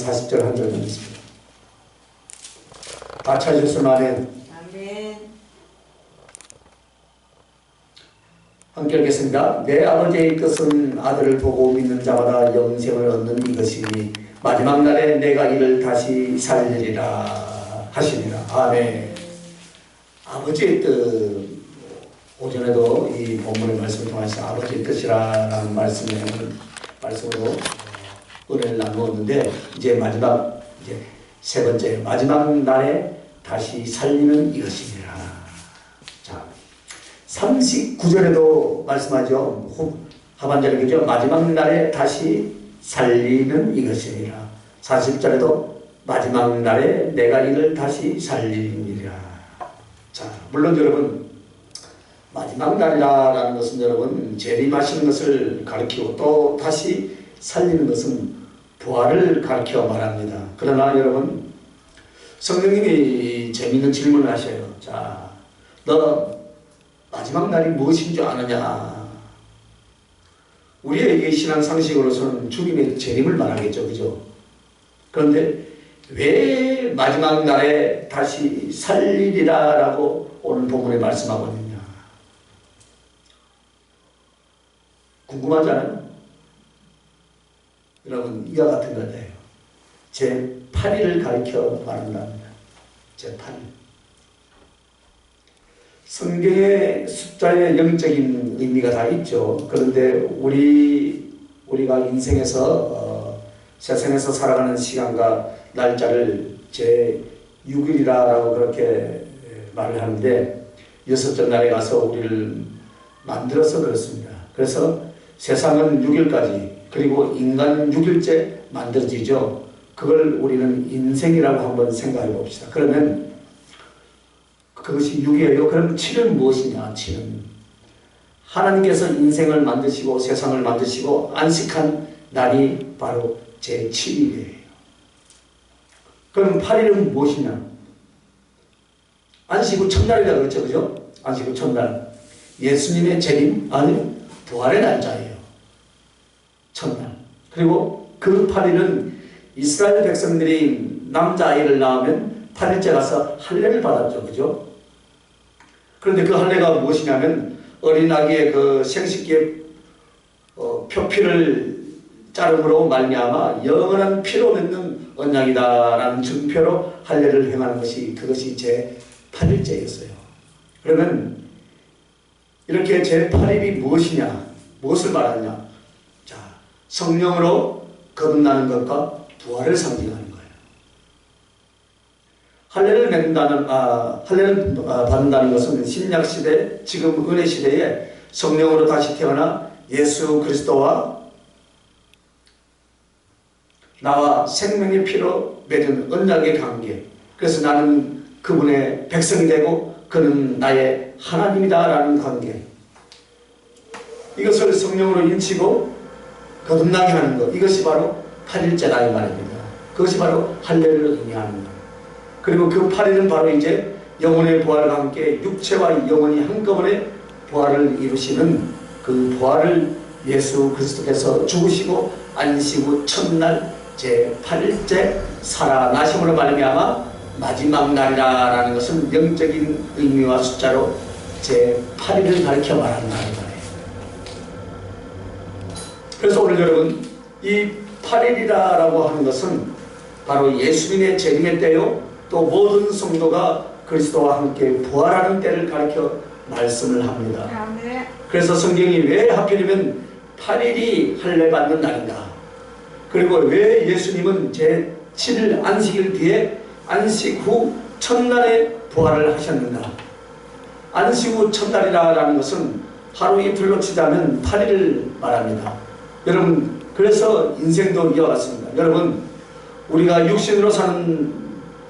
40절 한 절 읽겠습니다. 다 찾으셨으면 아멘. 아멘. 함께 읽겠습니다. 내 아버지의 뜻은 아들을 보고 믿는 자마다 영생을 얻는 이것이니 마지막 날에 내가 이를 다시 살리리라 하시니라. 아멘. 아버지의 뜻, 오전에도 이 본문의 말씀을 통해서 아버지의 뜻이라는 말씀으로 은혜를 나누었는데, 이제 마지막, 이제 세 번째, 마지막 날에 다시 살리는 이것이니라. 자, 39절에도 말씀하죠. 하반절에 그죠? 마지막 날에 다시 살리는 이것이니라. 40절에도 마지막 날에 내가 이를 다시 살리리라. 자, 물론 여러분, 마지막 날이라는 것은 여러분 재림하시는 것을 가리키고 또 다시 살리는 것은 부활을 가리켜 말합니다. 그러나 여러분, 성령님이 재미있는 질문을 하셔요. 자, 너 마지막 날이 무엇인 줄 아느냐? 우리의 신앙 상식으로서는 죽임의 재림을 말하겠죠, 그죠? 그런데 왜 마지막 날에 다시 살리리라라고 오늘 본문에 말씀하고 있느냐? 궁금하지 않아요? 여러분, 이와 같은 거예요. 제8일을 가리켜 말한답니다. 제8일. 성경의 숫자에 영적인 의미가 다 있죠. 그런데 우리가 인생에서 세상에서 살아가는 시간과 날짜를 제6일이라고 그렇게 말을 하는데, 여섯째 날에 가서 우리를 만들어서 그렇습니다. 그래서 세상은 6일까지, 그리고 인간 6일째 만들어지죠. 그걸 우리는 인생이라고 한번 생각해 봅시다. 그러면 그것이 6이에요. 그럼 7은 무엇이냐? 7은 하나님께서 인생을 만드시고 세상을 만드시고 안식한 날이 바로 제7일이에요. 그럼 8일은 무엇이냐? 안식 후 첫날이라 그랬죠, 그죠? 안식 후 첫날. 예수님의 재림, 아니 부활의 날짜예요. 첫날. 그리고 그 8일은 이스라엘 백성들이 남자아이를 낳으면 8일째 가서 할례를 받았죠, 그죠? 그런데 그 할례가 무엇이냐면 어린 아기의 그 생식기의 표피를 자름으로 말미암아 영원한 피로 맺는 언약이다라는 증표로 할례를 행하는 것이, 그것이 제8일째였어요. 그러면 이렇게 제8일이 무엇이냐? 무엇을 말하냐? 자, 성령으로 거듭나는 것과 부활을 상징하는 거예요. 할례를 받는다는 것은 신약 시대, 지금 은혜 시대에 성령으로 다시 태어나 예수 그리스도와 나와 생명의 피로 맺은 언약의 관계. 그래서 나는 그분의 백성이 되고 그는 나의 하나님이다라는 관계. 이것을 성령으로 인치고 거듭나게 하는 것. 이것이 바로 8일째다 이 말입니다. 그것이 바로 할례를 의미하는 것. 그리고 그 8일은 바로 이제 영혼의 부활과 함께 육체와 영혼이 한꺼번에 부활을 이루시는 그 부활을 예수 그리스도께서 죽으시고 안식 후 첫날 제8일째 살아나심으로 말미암아 마지막 날이라는 것은 영적인 의미와 숫자로 제8일을 가리켜 말하는 말이에요. 그래서 오늘 여러분, 이 8일이라고 하는 것은 바로 예수님의 재림의 때요, 또 모든 성도가 그리스도와 함께 부활하는 때를 가리켜 말씀을 합니다. 그래서 성경이 왜 하필이면 8일이 할례 받는 날인가, 그리고 왜 예수님은 제7일 안식일 뒤에 안식 후 첫날에 부활을 하셨는가. 안식 후 첫날이라는 것은 하루 이틀로 치자면 8일을 말합니다. 여러분, 그래서 인생도 이와 같습니다. 여러분, 우리가 육신으로 사는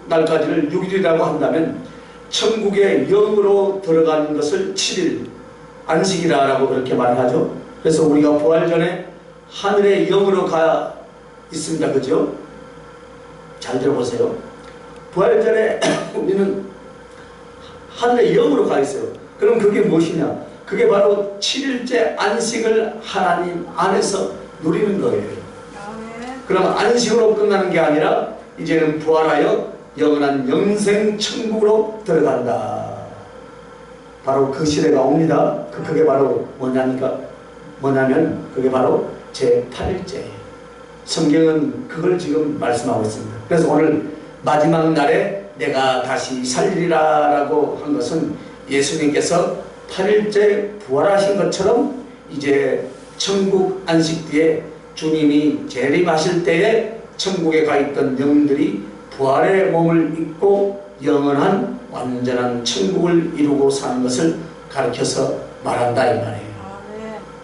날까지를 6일이라고 한다면 천국에 영으로 들어가는 것을 7일 안식이라고 그렇게 말을 하죠. 그래서 우리가 부활 전에 하늘에 영으로 가 있습니다. 그죠? 잘 들어보세요. 부활 전에 우리는 하늘에 영으로 가 있어요. 그럼 그게 무엇이냐? 그게 바로 7일째 안식을 하나님 안에서 누리는 거예요. 그럼 안식으로 끝나는 게 아니라 이제는 부활하여 영원한 영생 천국으로 들어간다. 바로 그 시대가 옵니다. 그게 바로 뭐냐면 그게 바로 제8일째예요. 성경은 그걸 지금 말씀하고 있습니다. 그래서 오늘 마지막 날에 내가 다시 살리리라 라고 한 것은 예수님께서 8일째 부활하신 것처럼 이제 천국 안식 뒤에 주님이 재림하실 때에 천국에 가 있던 영들이 부활의 몸을 입고 영원한 완전한 천국을 이루고 사는 것을 가르쳐서 말한다 이 말이에요.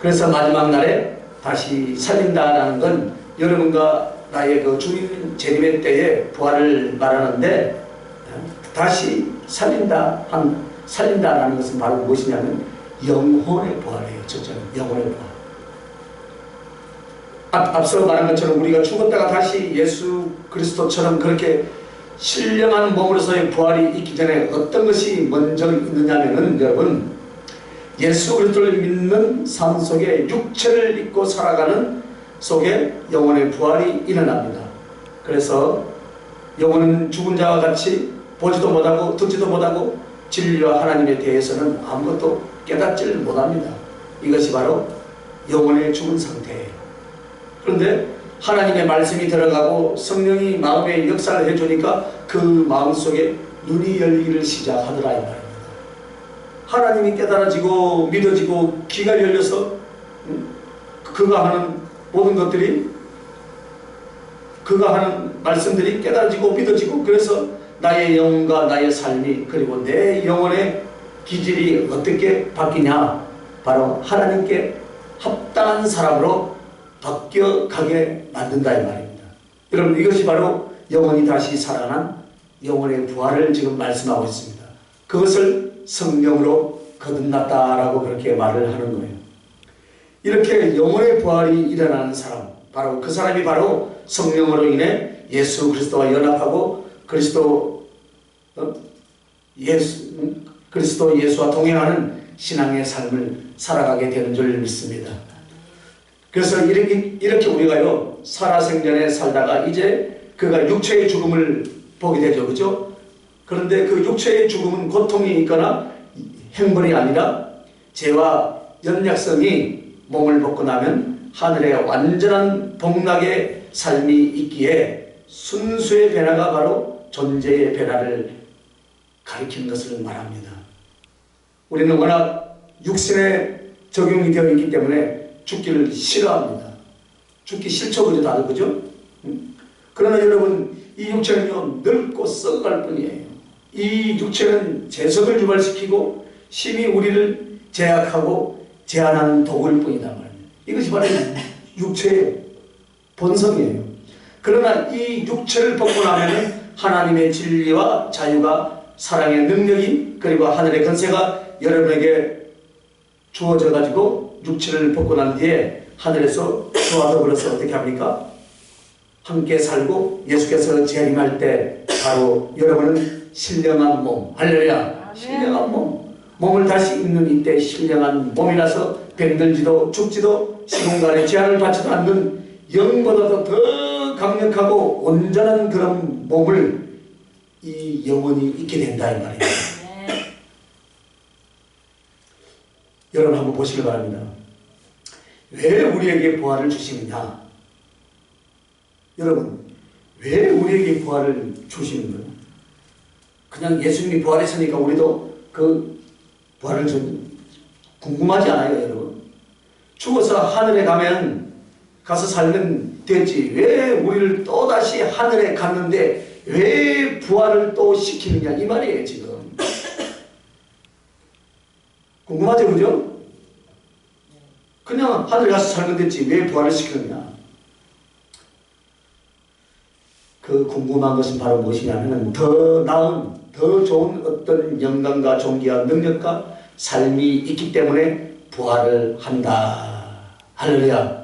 그래서 마지막 날에 다시 살린다라는 건 여러분과 나의 그 주님 재림의 때에 부활을 말하는데, 다시 살린다라는 것은 바로 무엇이냐면 영혼의 부활이에요. 첫째는 영혼의 부활. 앞서 말한 것처럼 우리가 죽었다가 다시 예수 그리스도처럼 그렇게 신령한 몸으로서의 부활이 있기 전에 어떤 것이 먼저 있느냐면은, 여러분, 예수 그리스도를 믿는 삶 속에 육체를 입고 살아가는 속에 영혼의 부활이 일어납니다. 그래서 영혼은 죽은 자와 같이 보지도 못하고 듣지도 못하고 진리와 하나님에 대해서는 아무것도 깨닫지를 못합니다. 이것이 바로 영혼의 죽은 상태예요. 그런데 하나님의 말씀이 들어가고 성령이 마음에 역사를 해주니까 그 마음속에 눈이 열리기를 시작하더라 이 말입니다. 하나님이 깨달아지고 믿어지고 귀가 열려서 그가 하는 모든 것들이, 그가 하는 말씀들이 깨달아지고 믿어지고, 그래서 나의 영혼과 나의 삶이 그리고 내 영혼의 기질이 어떻게 바뀌냐, 바로 하나님께 합당한 사람으로 바뀌어가게 만든다 이 말입니다. 여러분, 이것이 바로 영혼이 다시 살아난 영혼의 부활을 지금 말씀하고 있습니다. 그것을 성령으로 거듭났다라고 그렇게 말을 하는 거예요. 이렇게 영혼의 부활이 일어나는 사람, 바로 그 사람이 바로 성령으로 인해 예수 그리스도와 연합하고 그리스도 예수와 동행하는 신앙의 삶을 살아가게 되는 줄 믿습니다. 그래서 이렇게 우리가요, 살아생전에 살다가 이제 그가 육체의 죽음을 보게 되죠. 그죠? 그런데 그 육체의 죽음은 고통이 있거나 행벌이 아니라 죄와 연약성이 몸을 벗고 나면 하늘의 완전한 복락의 삶이 있기에 순수의 변화가 바로 존재의 변화를 가리키는 것을 말합니다. 우리는 워낙 육신에 적용이 되어 있기 때문에 죽기를 싫어합니다. 죽기 싫죠, 그죠? 다들, 그죠? 그러나 여러분, 이 육체는요, 늙고 썩어갈 뿐이에요. 이 육체는 재석을 유발시키고 심히 우리를 제약하고 제한하는 도구일 뿐이다 말입니다. 이것이 바로 육체의 본성이에요. 그러나 이 육체를 벗고 나면 하나님의 진리와 자유가, 사랑의 능력이, 그리고 하늘의 권세가 여러분에게 주어져 가지고 육체를 벗고 난 뒤에 하늘에서 주와 더불어서 어떻게 합니까? 함께 살고 예수께서 재림할 때 바로 여러분은 신령한 몸, 할렐루야, 신령한 몸을 다시 입는 이때 신령한 몸이라서 병들지도 죽지도 시공간에 제한을 받지도 않는 영보다도 더 강력하고 온전한 그런 몸을 이 영혼이 있게 된다 이 말이에요. 여러분 한번 보시기 바랍니다. 왜 우리에게 부활을 주시느냐? 여러분, 왜 우리에게 부활을 주시는 거예요? 그냥 예수님이 부활했으니까 우리도 그 부활을 좀 궁금하지 않아요, 여러분? 죽어서 하늘에 가서 살면 되지. 왜 우리를 또다시 하늘에 갔는데 왜 부활을 또 시키느냐 이 말이에요, 지금. 궁금하죠, 그죠? 그냥 하늘에 가서 살면 됐지 왜 부활을 시키느냐. 그 궁금한 것은 바로 무엇이냐면 더 나은, 더 좋은 어떤 영광과 존귀와 능력과 삶이 있기 때문에 부활을 한다. 할렐루야.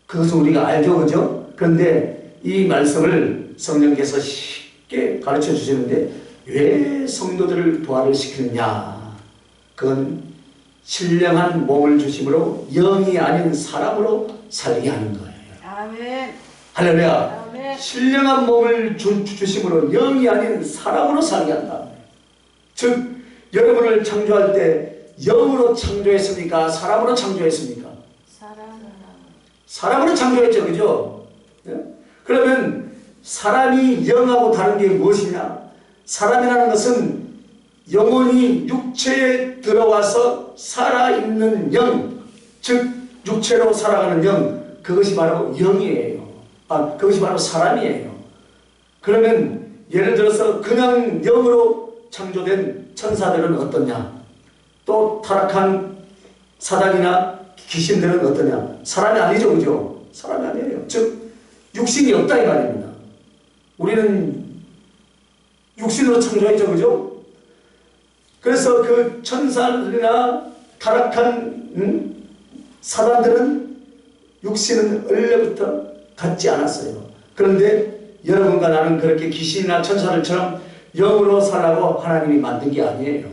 그것은 우리가 알죠, 그죠? 그런데 이 말씀을 성령께서 쉽게 가르쳐 주시는데 왜 성도들을 부활을 시키느냐? 그건 신령한 몸을 주심으로 영이 아닌 사람으로 살게 하는 거예요. 아멘. 할렐루야. 아멘. 신령한 몸을 주심으로 영이 아닌 사람으로 살게 한다. 즉 여러분을 창조할 때 영으로 창조했습니까? 사람으로 창조했습니까? 사람으로 창조했죠. 그죠? 예? 그러면 사람이 영하고 다른 게 무엇이냐? 사람이라는 것은 영혼이 육체에 들어와서 살아있는 영, 즉 육체로 살아가는 영, 그것이 바로 영이에요. 그것이 바로 사람이에요. 그러면 예를 들어서 그냥 영으로 창조된 천사들은 어떠냐? 또 타락한 사단이나 귀신들은 어떠냐? 사람이 아니죠. 그죠? 사람이 아니에요. 즉 육신이 없다 이 말입니다. 우리는 육신으로 창조했죠. 그죠? 그래서 그 천사들이나 타락한 사단들은 육신은 원래부터 갖지 않았어요. 그런데 여러분과 나는 그렇게 귀신이나 천사들처럼 영으로 살라고 하나님이 만든 게 아니에요.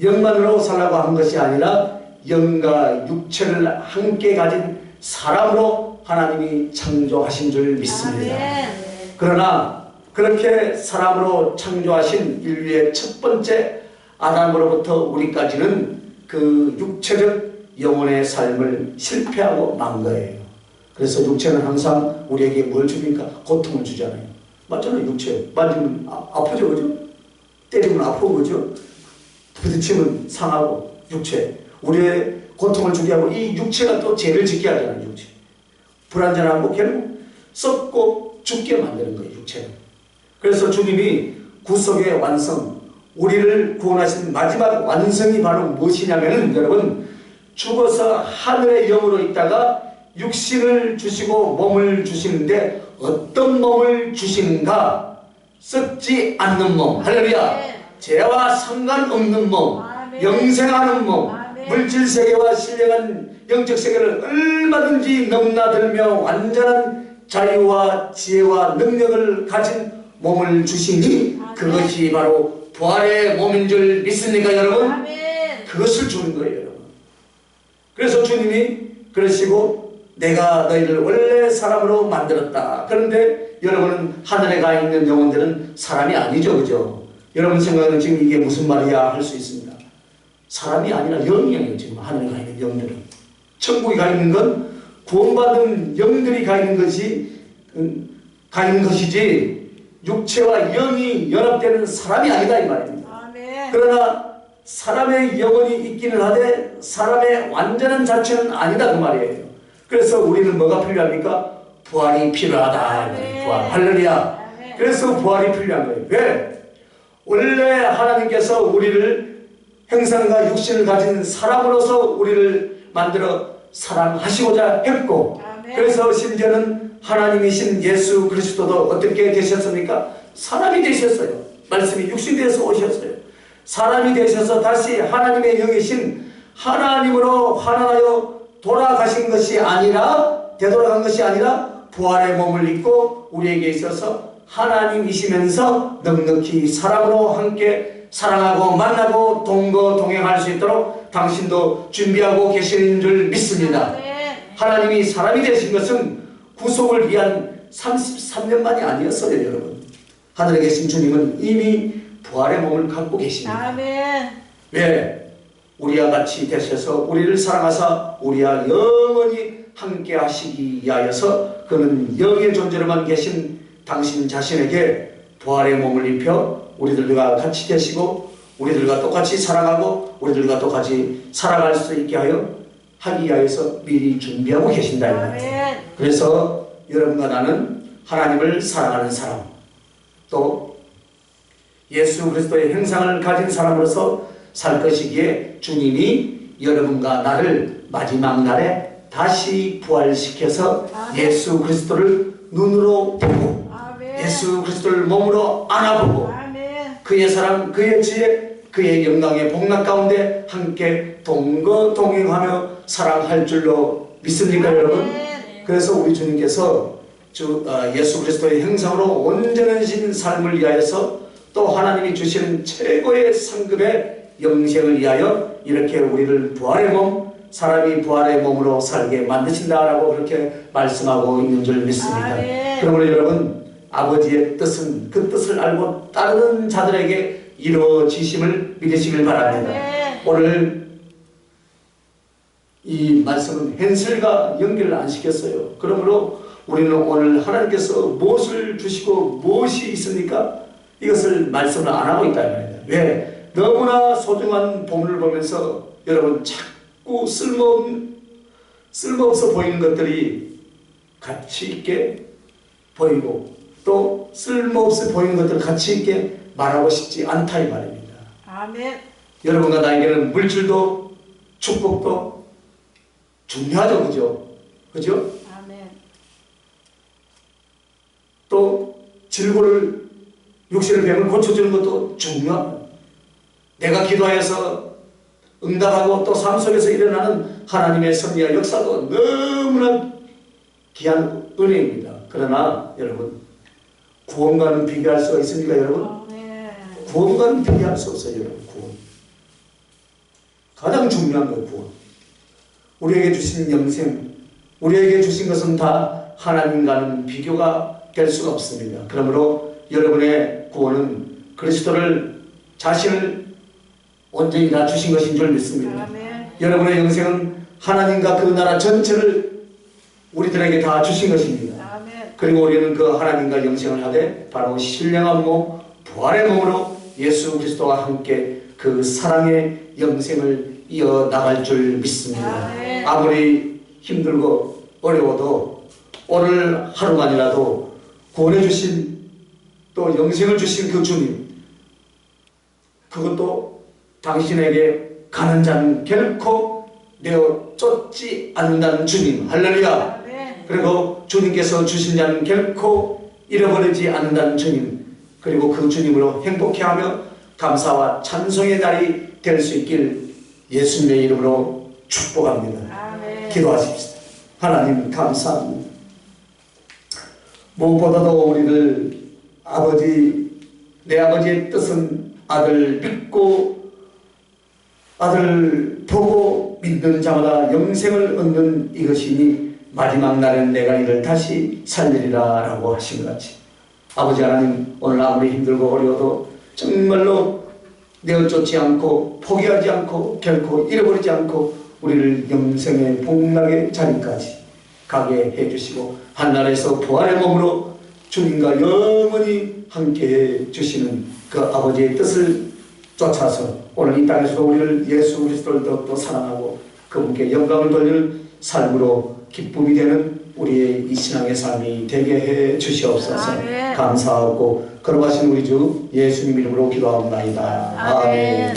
영만으로 살라고 한 것이 아니라 영과 육체를 함께 가진 사람으로 하나님이 창조하신 줄 믿습니다. 그러나 그렇게 사람으로 창조하신 인류의 첫 번째 아담으로부터 우리까지는 그 육체적 영혼의 삶을 실패하고 만 거예요. 그래서 육체는 항상 우리에게 뭘 줍니까? 고통을 주잖아요. 맞잖아요. 육체 만지면 아프죠. 그죠? 때리면 아프고 그죠? 부딪히면 상하고 육체 우리의 고통을 주게 하고 이 육체가 또 죄를 짓게 하잖아요. 육체 불완전하고 결국 썩고 죽게 만드는 거예요. 육체는. 그래서 주님이 구속의 완성, 우리를 구원하신 마지막 완성이 바로 무엇이냐면은 여러분 죽어서 하늘의 영으로 있다가 육신을 주시고 몸을 주시는데 어떤 몸을 주시는가? 썩지 않는 몸. 할렐루야. 죄와 상관없는 몸, 영생하는 몸, 물질세계와 신령한 영적세계를 얼마든지 넘나들며 완전한 자유와 지혜와 능력을 가진 몸을 주시니 그것이 바로 부활의 몸인 줄 믿습니까 여러분? 그것을 주는 거예요 여러분. 그래서 주님이 그러시고 내가 너희를 원래 사람으로 만들었다. 그런데 여러분은 하늘에 가 있는 영혼들은 사람이 아니죠. 그죠? 여러분 생각은 지금 이게 무슨 말이야 할 수 있습니다. 사람이 아니라 영이에요. 지금 하늘에 가 있는 영들은. 천국에 가 있는 건 구원받은 영들이 가 있는 것이지 육체와 영이 연합되는 사람이 아니다 이 말입니다. 아멘. 그러나 사람의 영혼이 있기는 하되 사람의 완전한 자체는 아니다 그 말이에요. 그래서 우리는 뭐가 필요합니까? 부활이 필요하다. 부활. 할렐루야. 그래서 부활이 필요한 거예요. 왜? 원래 하나님께서 우리를 형상과 육신을 가진 사람으로서 우리를 만들어 사랑하시고자 했고 그래서 심지어는 하나님이신 예수 그리스도도 어떻게 되셨습니까? 사람이 되셨어요. 말씀이 육신이 되어서 오셨어요. 사람이 되셔서 다시 하나님의 영이신 하나님으로 환원하여 돌아가신 것이 아니라 되돌아간 것이 아니라 부활의 몸을 입고 우리에게 있어서 하나님이시면서 넉넉히 사람으로 함께 사랑하고 만나고 동거동행할 수 있도록 당신도 준비하고 계시는 줄 믿습니다. 하나님이 사람이 되신 것은 구속을 위한 33년만이 아니었어요 여러분. 하늘에 계신 주님은 이미 부활의 몸을 갖고 계십니다. 아멘. 왜? 우리와 같이 되셔서 우리를 사랑하사 우리와 영원히 함께 하시기 위하여서 그는 영의 존재로만 계신 당신 자신에게 부활의 몸을 입혀 우리들과 같이 되시고 우리들과 똑같이 사랑하고 우리들과 똑같이 살아갈 수 있게 하기 위하여서 미리 준비하고 계신다. 아멘. 그래서 여러분과 나는 하나님을 사랑하는 사람 또 예수 그리스도의 형상을 가진 사람으로서 살 것이기에 주님이 여러분과 나를 마지막 날에 다시 부활시켜서 예수 그리스도를 눈으로 보고 예수 그리스도를 몸으로 안아보고 그의 사랑, 그의 지혜, 그의 영광의 복락 가운데 함께 동거동행하며 사랑할 줄로 믿습니까 여러분? 그래서 우리 주님께서 예수 그리스도의 형상으로 온전하신 삶을 위하여서 또 하나님이 주시는 최고의 상급의 영생을 위하여 이렇게 우리를 부활의 몸, 사람이 부활의 몸으로 살게 만드신다라고 그렇게 말씀하고 있는 줄 믿습니다. 그러므로 여러분, 아버지의 뜻은 그 뜻을 알고 따르는 자들에게 이루어지심을 믿으시길 바랍니다. 오늘 이 말씀은 헨슬과 연결을 안 시켰어요. 그러므로 우리는 오늘 하나님께서 무엇을 주시고 무엇이 있습니까? 이것을 말씀을 안 하고 있다는 말입니다. 왜? 너무나 소중한 본문을 보면서 여러분 자꾸 쓸모없어 보이는 것들이 가치 있게 보이고 또 쓸모없어 보이는 것들을 가치 있게 말하고 싶지 않다 이 말입니다. 아멘. 여러분과 나에게는 물질도 축복도 중요하죠. 그죠? 그죠? 아멘. 또 질고를 육신의 병을 고쳐주는 것도 중요합니다. 내가 기도하여서 응답하고 또 삶 속에서 일어나는 하나님의 섭리와 역사도 너무나 귀한 은혜입니다. 그러나 여러분, 구원과는 비교할 수가 있습니까 여러분? 아멘. 구원과는 비교할 수 없어요 여러분. 구원 가장 중요한 거예요. 구원. 우리에게 주신 영생, 우리에게 주신 것은 다 하나님과는 비교가 될 수가 없습니다. 그러므로 여러분의 구원은 그리스도를 자신을 온전히 다 주신 것인 줄 믿습니다. 아멘. 여러분의 영생은 하나님과 그 나라 전체를 우리들에게 다 주신 것입니다. 아멘. 그리고 우리는 그 하나님과 영생을 하되 바로 신령한 몸, 부활의 몸으로 예수 그리스도와 함께 그 사랑의 영생을 이어나갈 줄 믿습니다. 아멘. 아무리 힘들고 어려워도 오늘 하루만이라도 구원해 주신 또 영생을 주신 그 주님, 그것도 당신에게 가는 자는 결코 내어 쫓지 않는다는 주님. 할렐루야. 아멘. 그리고 주님께서 주신 자는 결코 잃어버리지 않는다는 주님, 그리고 그 주님으로 행복해하며 감사와 찬송의 날이 될 수 있길 예수님의 이름으로 축복합니다. 아멘. 기도하십시다. 하나님 감사합니다. 무엇보다도 우리를 내 아버지의 뜻은 아들 믿고 아들 보고 믿는 자마다 영생을 얻는 이것이니 마지막 날엔 내가 이를 다시 살리리라 라고 하신 것 같이, 아버지 하나님, 오늘 아무리 힘들고 어려워도 정말로 내어쫓지 않고 포기하지 않고 결코 잃어버리지 않고 우리를 영생의 복락의 자리까지 가게 해주시고 한나라에서 부활의 몸으로 주님과 영원히 함께해 주시는 그 아버지의 뜻을 쫓아서 오늘 이 땅에서도 우리를 예수 그리스도를 더욱더 사랑하고 그분께 영광을 돌리는 삶으로 기쁨이 되는 우리의 이 신앙의 삶이 되게 해 주시옵소서. 아멘. 감사하고 걸어가신 우리 주 예수님 이름으로 기도하옵나이다. 아멘. 아멘.